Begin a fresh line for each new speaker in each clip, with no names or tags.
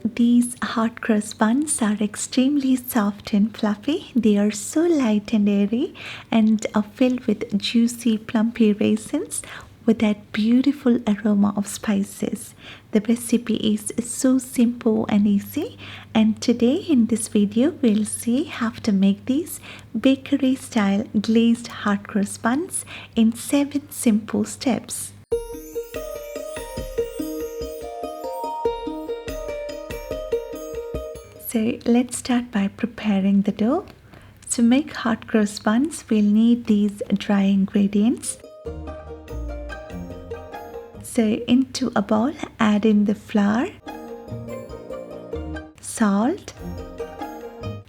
These hot cross buns are extremely soft and fluffy. They are so light and airy and are filled with juicy, plumpy raisins with that beautiful aroma of spices. The recipe is so simple and easy, and today in this video we'll see how to make these bakery style glazed hot cross buns in 7 simple steps. So let's start by preparing the dough. To make hot cross buns, we'll need these dry ingredients. So into a bowl, add in the flour, salt,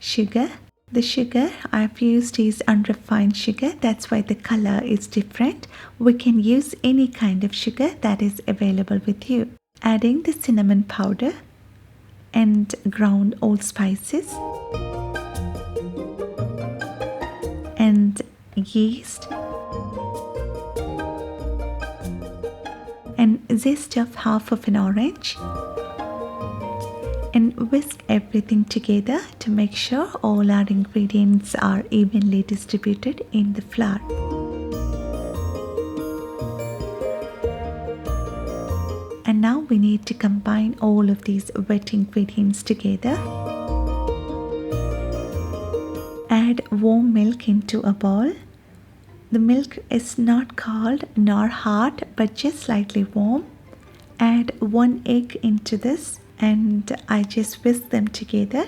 sugar. The sugar I've used is unrefined sugar, that's why the color is different. We can use any kind of sugar that is available with you. Adding the cinnamon powder and ground allspices and yeast and zest of half of an orange, and whisk everything together to make sure all our ingredients are evenly distributed in the flour. And now we need to combine all of these wet ingredients together. Add warm milk into a bowl. The milk is not cold nor hot but just slightly warm. Add 1 egg into this and I just whisk them together.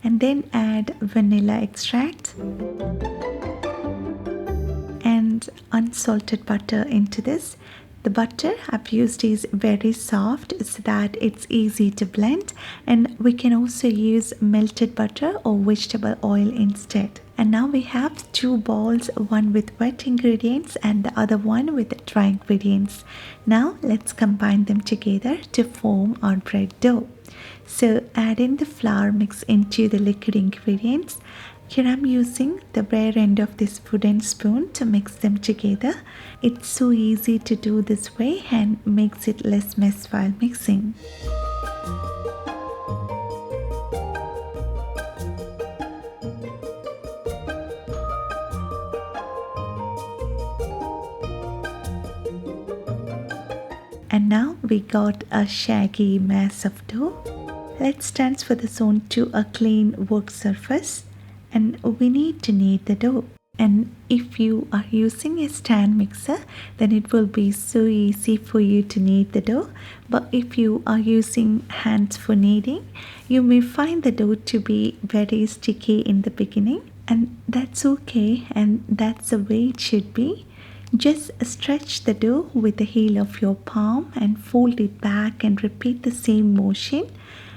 And then add vanilla extract and unsalted butter into this. The butter I've used is very soft so that it's easy to blend, and we can also use melted butter or vegetable oil instead. And now we have 2 bowls, one with wet ingredients and the other one with dry ingredients. Now let's combine them together to form our bread dough. So add in the flour mix into the liquid ingredients. Here I'm using the bare end of this wooden spoon to mix them together. It's so easy to do this way and makes it less mess while mixing. And now we got a shaggy mass of dough. Let's transfer this onto a clean work surface. And we need to knead the dough. And if you are using a stand mixer, then it will be so easy for you to knead the dough. But if you are using hands for kneading, you may find the dough to be very sticky in the beginning. And that's okay, and that's the way it should be. Just stretch the dough with the heel of your palm and fold it back and repeat the same motion.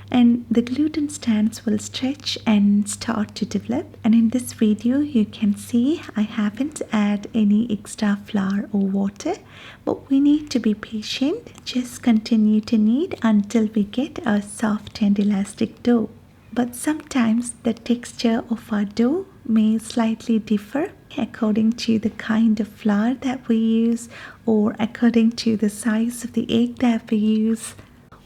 And the gluten strands will stretch and start to develop. And in this video you can see I haven't added any extra flour or water, but we need to be patient. Just continue to knead until we get a soft and elastic dough. But sometimes the texture of our dough may slightly differ according to the kind of flour that we use, or according to the size of the egg that we use,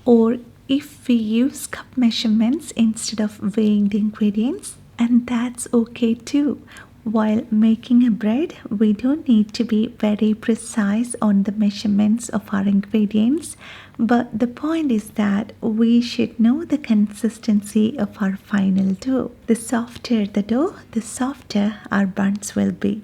or if we use cup measurements instead of weighing the ingredients, and that's okay too. While making a bread, we don't need to be very precise on the measurements of our ingredients, but the point is that we should know the consistency of our final dough. The softer the dough, the softer our buns will be.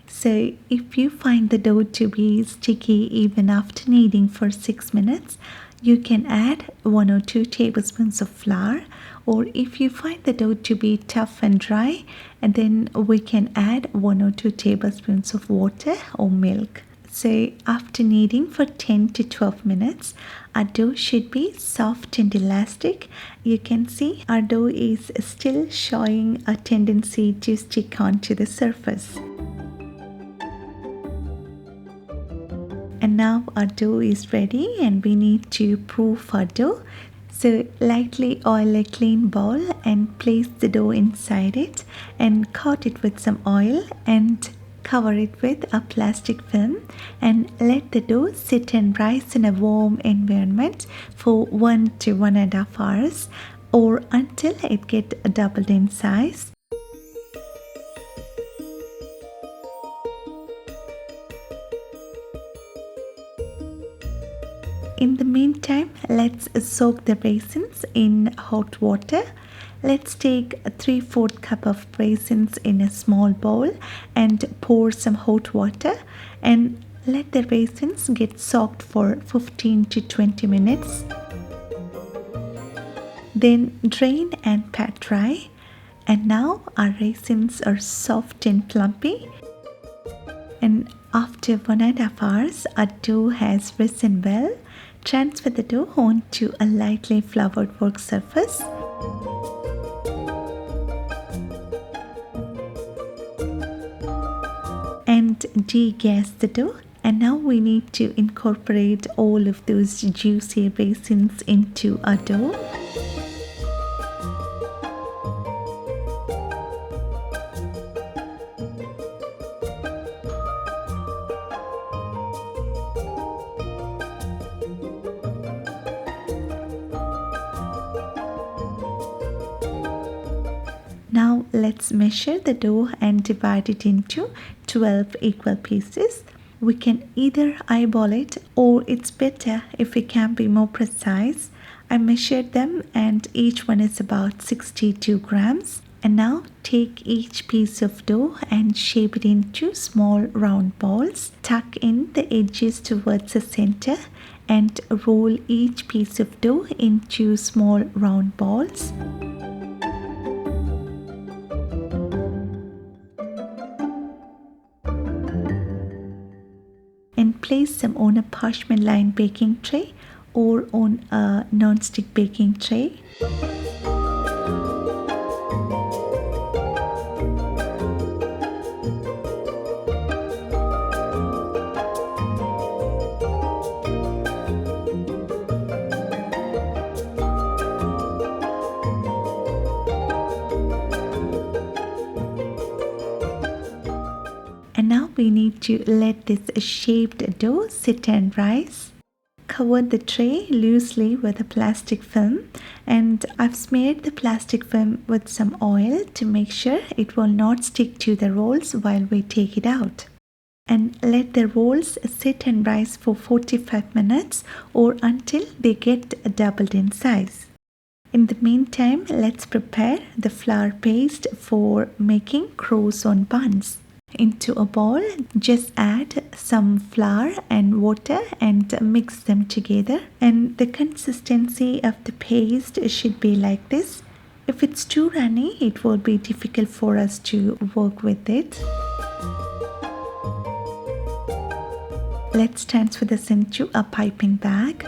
So if you find the dough to be sticky even after kneading for 6 minutes, you can add 1 or 2 tablespoons of flour, or if you find the dough to be tough and dry, and then we can add 1 or 2 tablespoons of water or milk. So after kneading for 10 to 12 minutes, our dough should be soft and elastic. You can see our dough is still showing a tendency to stick onto the surface. And now our dough is ready and we need to proof our dough. So lightly oil a clean bowl and place the dough inside it and coat it with some oil and cover it with a plastic film and let the dough sit and rise in a warm environment for 1 to 1.5 hours or until it gets doubled in size. In the meantime, let's soak the raisins in hot water. Let's take a 3/4 cup of raisins in a small bowl and pour some hot water and let the raisins get soaked for 15 to 20 minutes. Then drain and pat dry. And now our raisins are soft and plumpy. And after 1.5 hours, our dough has risen well. Transfer the dough onto a lightly floured work surface. And degas the dough. And now we need to incorporate all of those juicy raisins into our dough. Now let's measure the dough and divide it into 12 equal pieces. We can either eyeball it or it's better if we can be more precise. I measured them and each one is about 62 grams. And now take each piece of dough and shape it into small round balls. Tuck in the edges towards the center and roll each piece of dough into small round balls. And place them on a parchment lined baking tray or on a non-stick baking tray. And now we need to let this shaped dough sit and rise. Cover the tray loosely with a plastic film, and I've smeared the plastic film with some oil to make sure it will not stick to the rolls while we take it out. And let the rolls sit and rise for 45 minutes or until they get doubled in size. In the meantime, let's prepare the flour paste for making croissant buns. Into a bowl, just add some flour and water and mix them together. And the consistency of the paste should be like this. If it's too runny, it will be difficult for us to work with it. Let's transfer this into a piping bag.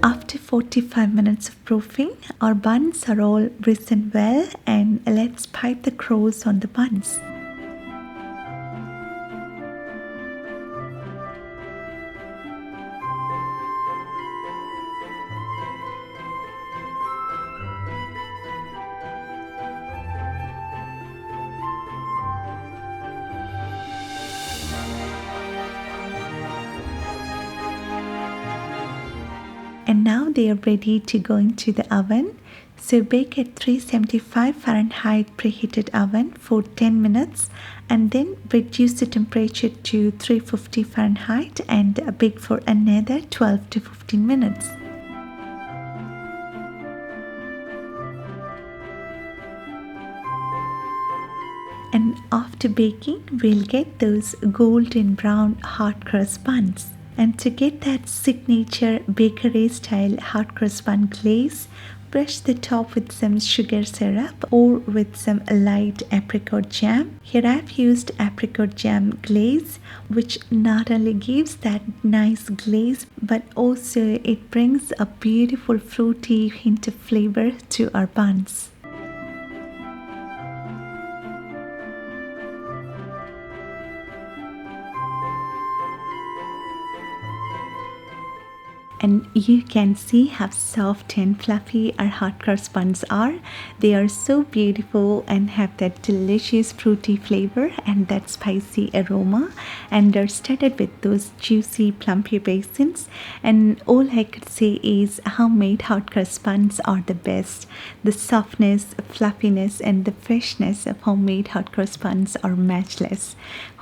After 45 minutes of proofing, our buns are all risen well, and let's pipe the crows on the buns. And now they are ready to go into the oven. So bake at 375 Fahrenheit preheated oven for 10 minutes and then reduce the temperature to 350 Fahrenheit and bake for another 12 to 15 minutes. And after baking, we'll get those golden brown hot cross buns. And to get that signature bakery style hot cross bun glaze, brush the top with some sugar syrup or with some light apricot jam. Here I've used apricot jam glaze, which not only gives that nice glaze but also it brings a beautiful fruity hint of flavor to our buns. And you can see how soft and fluffy our hot cross buns are. They are so beautiful and have that delicious fruity flavor and that spicy aroma. And they're studded with those juicy plumpy raisins. And all I could say is homemade hot cross buns are the best. The softness, fluffiness, and the freshness of homemade hot cross buns are matchless.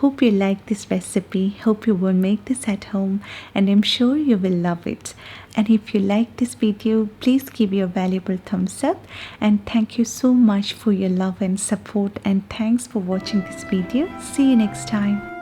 Hope you like this recipe. Hope you will make this at home, and I'm sure you will love it. And if you like this video, please give your valuable thumbs up, and thank you so much for your love and support, and thanks for watching this video. See you next time.